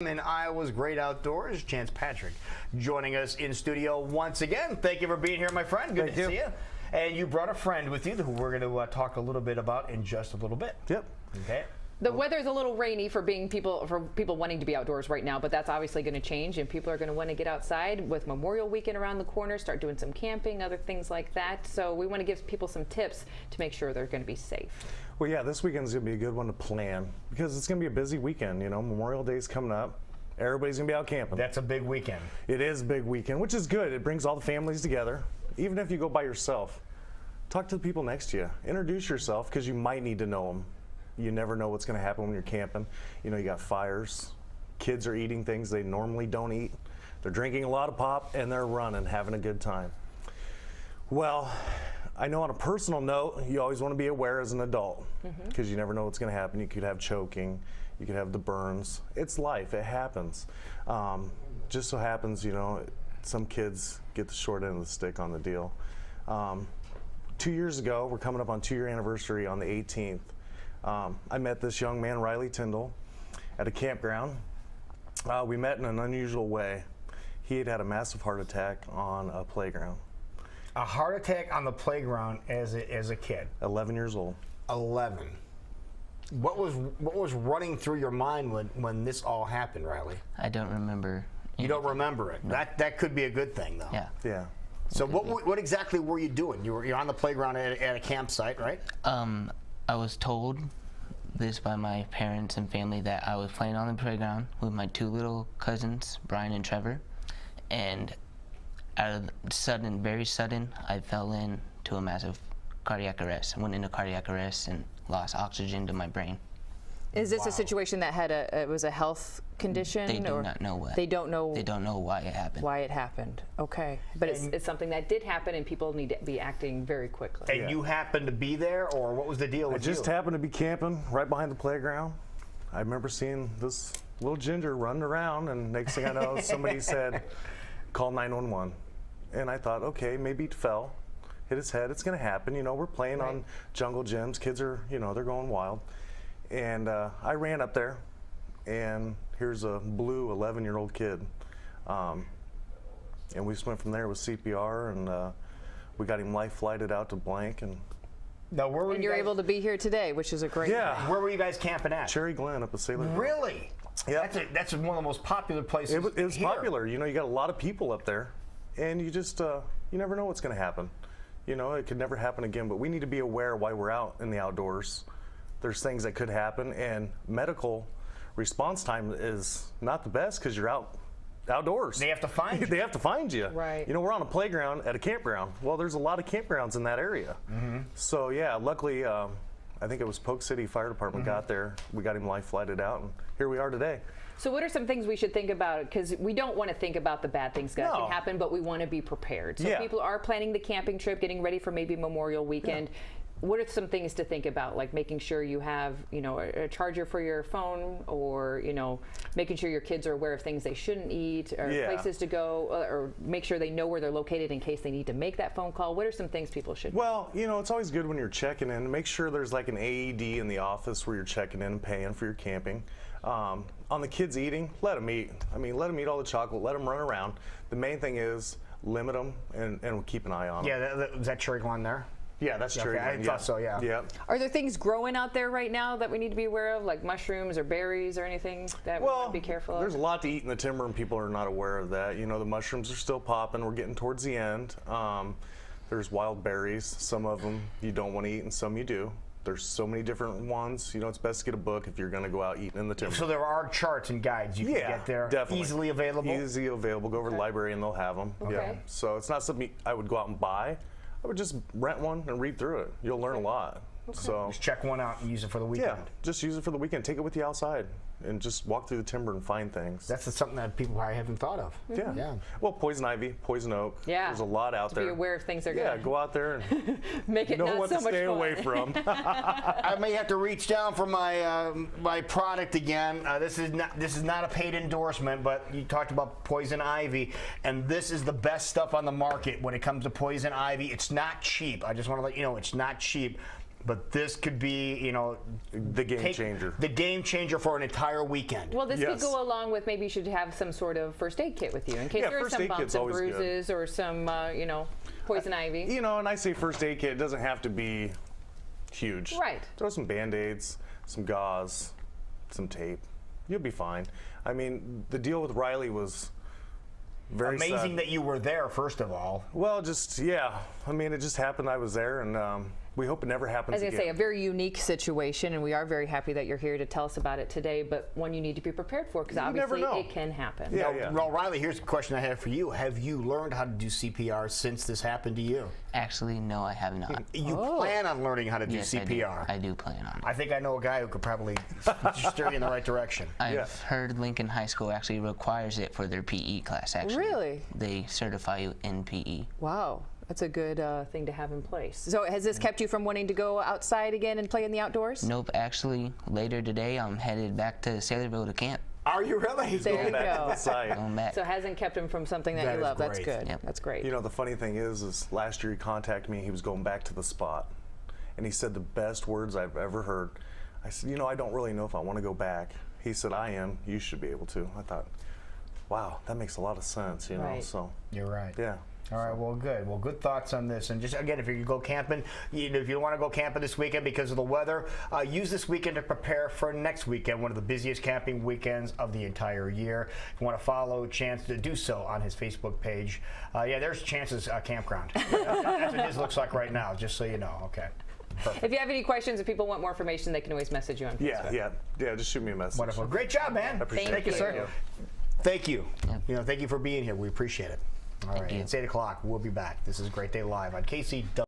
In Iowa's great outdoors, Chance Patrick joining us in studio once again. Thank you for being here, my friend. Good to see you. And you brought a friend with you who we're going to talk a little bit about in just a little bit. Yep. Okay. The weather's a little rainy for people wanting to be outdoors right now, but that's obviously going to change, and people are going to want to get outside with Memorial Weekend around the corner, start doing some camping, other things like that. So we want to give people some tips to make sure they're going to be safe. Well, yeah, this weekend's going to be a good one to plan because it's going to be a busy weekend. You know, Memorial Day's coming up. Everybody's going to be out camping. That's a big weekend. It is a big weekend, which is good. It brings all the families together. Even if you go by yourself, talk to the people next to you. Introduce yourself because you might need to know them. You never know what's going to happen when you're camping. You know, you got fires. Kids are eating things they normally don't eat. They're drinking a lot of pop, and they're running, having a good time. Well, I know on a personal note, you always want to be aware as an adult because you never know what's going to happen. You could have choking. You could have the burns. It's life. It happens. Just so happens, you know, some kids get the short end of the stick on the deal. 2 years ago, we're coming up on 2-year anniversary on the 18th. I met this young man, Riley Tyndall, at a campground. We met in an unusual way. He had had a massive heart attack on a playground. A heart attack on the playground as a kid. 11 years old. 11. What was running through your mind when this all happened, Riley? I don't remember. You don't remember it. No. That could be a good thing, though. Yeah. Yeah. So what exactly were you doing? You're on the playground at a campsite, right? I was told this by my parents and family that I was playing on the playground with my 2 little cousins, Brian and Trevor, and out of very sudden, I fell into a massive cardiac arrest. I went into cardiac arrest and lost oxygen to my brain. Is this a situation that had it was a health condition? They do not know what. They don't know. They don't know why it happened. Why it happened. Okay, but it's something that did happen, and people need to be acting very quickly. And you happened to be there, or what was the deal with you? I just happened to be camping right behind the playground. I remember seeing this little ginger running around, and next thing I know, somebody said, "Call 911." And I thought, okay, maybe he fell, hit his head. It's going to happen. You know, we're playing on jungle gyms. Kids are, you know, they're going wild. And I ran up there, and here's a blue 11-year-old kid. And we just went from there with CPR, and we got him life flighted out to Blank. And now, where were and you're able to be here today, which is a great thing. Where were you guys camping at? Cherry Glen up at Sailor. Really? Yeah. That's one of the most popular places. It was here. popular. You know, you got a lot of people up there, and you just you never know what's going to happen. You know, it could never happen again. But we need to be aware while we're out in the outdoors. There's things that could happen, and medical response time is not the best because you're outdoors. They have to find you. They have to find you. Right. You know, we're on a playground at a campground. Well, there's a lot of campgrounds in that area. So yeah, luckily, I think it was Polk City Fire Department got there. We got him life flighted out, and here we are today. So what are some things we should think about? Because we don't want to think about the bad things that can happen, but we want to be prepared. So people are planning the camping trip, getting ready for maybe Memorial Weekend. What are some things to think about, like making sure you have, you know, a charger for your phone, or, you know, making sure your kids are aware of things they shouldn't eat, or places to go, or make sure they know where they're located in case they need to make that phone call? What are some things people should do? Well, you know, it's always good when you're checking in. Make sure there's like an AED in the office where you're checking in and paying for your camping. On the kids eating, let them eat. I mean, let them eat all the chocolate, let them run around. The main thing is limit them and keep an eye on them. Yeah, is that Cherry Glen there? Yeah, that's true. Okay, I thought so, yeah. Yeah. Are there things growing out there right now that we need to be aware of, like mushrooms or berries or anything that we want to be careful of? There's a lot to eat in the timber, and people are not aware of that. You know, the mushrooms are still popping. We're getting towards the end. There's wild berries. Some of them you don't want to eat, and some you do. There's so many different ones. You know, it's best to get a book if you're going to go out eating in the timber. So there are charts and guides you can get there. Definitely. Easily available? Easily available. Go over to the library and they'll have them. Okay. Yeah. So it's not something I would go out and buy. I would just rent one and read through it. You'll learn a lot. So just check one out and use it for the weekend. Yeah, just use it for the weekend. Take it with you outside and just walk through the timber and find things. That's something that people probably haven't thought of. Yeah. Well, poison ivy, poison oak. Yeah. There's a lot out there. Be aware of things are good. Yeah, go out there and make it know not what so to much stay fun. away from. I may have to reach down for my my product again. This is not a paid endorsement, but you talked about poison ivy, and this is the best stuff on the market when it comes to poison ivy. It's not cheap. I just want to let you know it's not cheap. but this could be, you know, The game changer. The game changer for an entire weekend. Well, this Yes. could go along with maybe you should have some sort of first aid kit with you in case Yeah, there are first some aid bumps kit's and always good. bruises or some, you know, poison ivy. You know, and I say first aid kit, it doesn't have to be huge. Right. Throw some Band-Aids, some gauze, some tape. You'll be fine. I mean, the deal with Riley was very Amazing sad. that you were there, first of all. Well, just, yeah. I mean, it just happened. I was there, and we hope it never happens As I again. say, a very unique situation, and we are very happy that you're here to tell us about it today, but one you need to be prepared for because You never obviously know. it can happen. Yeah, Now, yeah. well, Riley, here's a question I have for you. Have you learned how to do CPR since this happened to you? Actually, no, I have not. You plan on learning how to do Yes, CPR. I do plan on it. I think I know a guy who could probably steer you in the right direction. I've heard Lincoln High School actually requires it for their PE class, actually. Really? They certify you in PE. Wow. That's a good thing to have in place. So has this kept you from wanting to go outside again and play in the outdoors? Nope, actually, later today I'm headed back to Saylorville to camp. Are you really? There you Back to go. the site. Going back. So it hasn't kept him from something that, That you is love. That's great. good. Yep. That's great. You know, the funny thing is last year he contacted me. He was going back to the spot, and he said the best words I've ever heard. I said, you know, I don't really know if I want to go back. He said, I am. You should be able to. I thought, wow, that makes a lot of sense, you know. Right. So, You're right. yeah. All right, well, good. Well, good thoughts on this. And just, again, if you go camping, if you want to go camping this weekend because of the weather, use this weekend to prepare for next weekend, one of the busiest camping weekends of the entire year. If you want to follow Chance, to do so on his Facebook page. Yeah, there's Chance's campground. That's what his looks like right now, just so you know. Okay. Perfect. If you have any questions, if people want more information, they can always message you on Facebook. Yeah, just shoot me a message. Wonderful. Great job, man. appreciate Thank you, you. sir. Thank you. Yep. You know, thank you for being here. We appreciate it. All right, you. it's 8 o'clock. We'll be back. This is Great Day Live on KCW.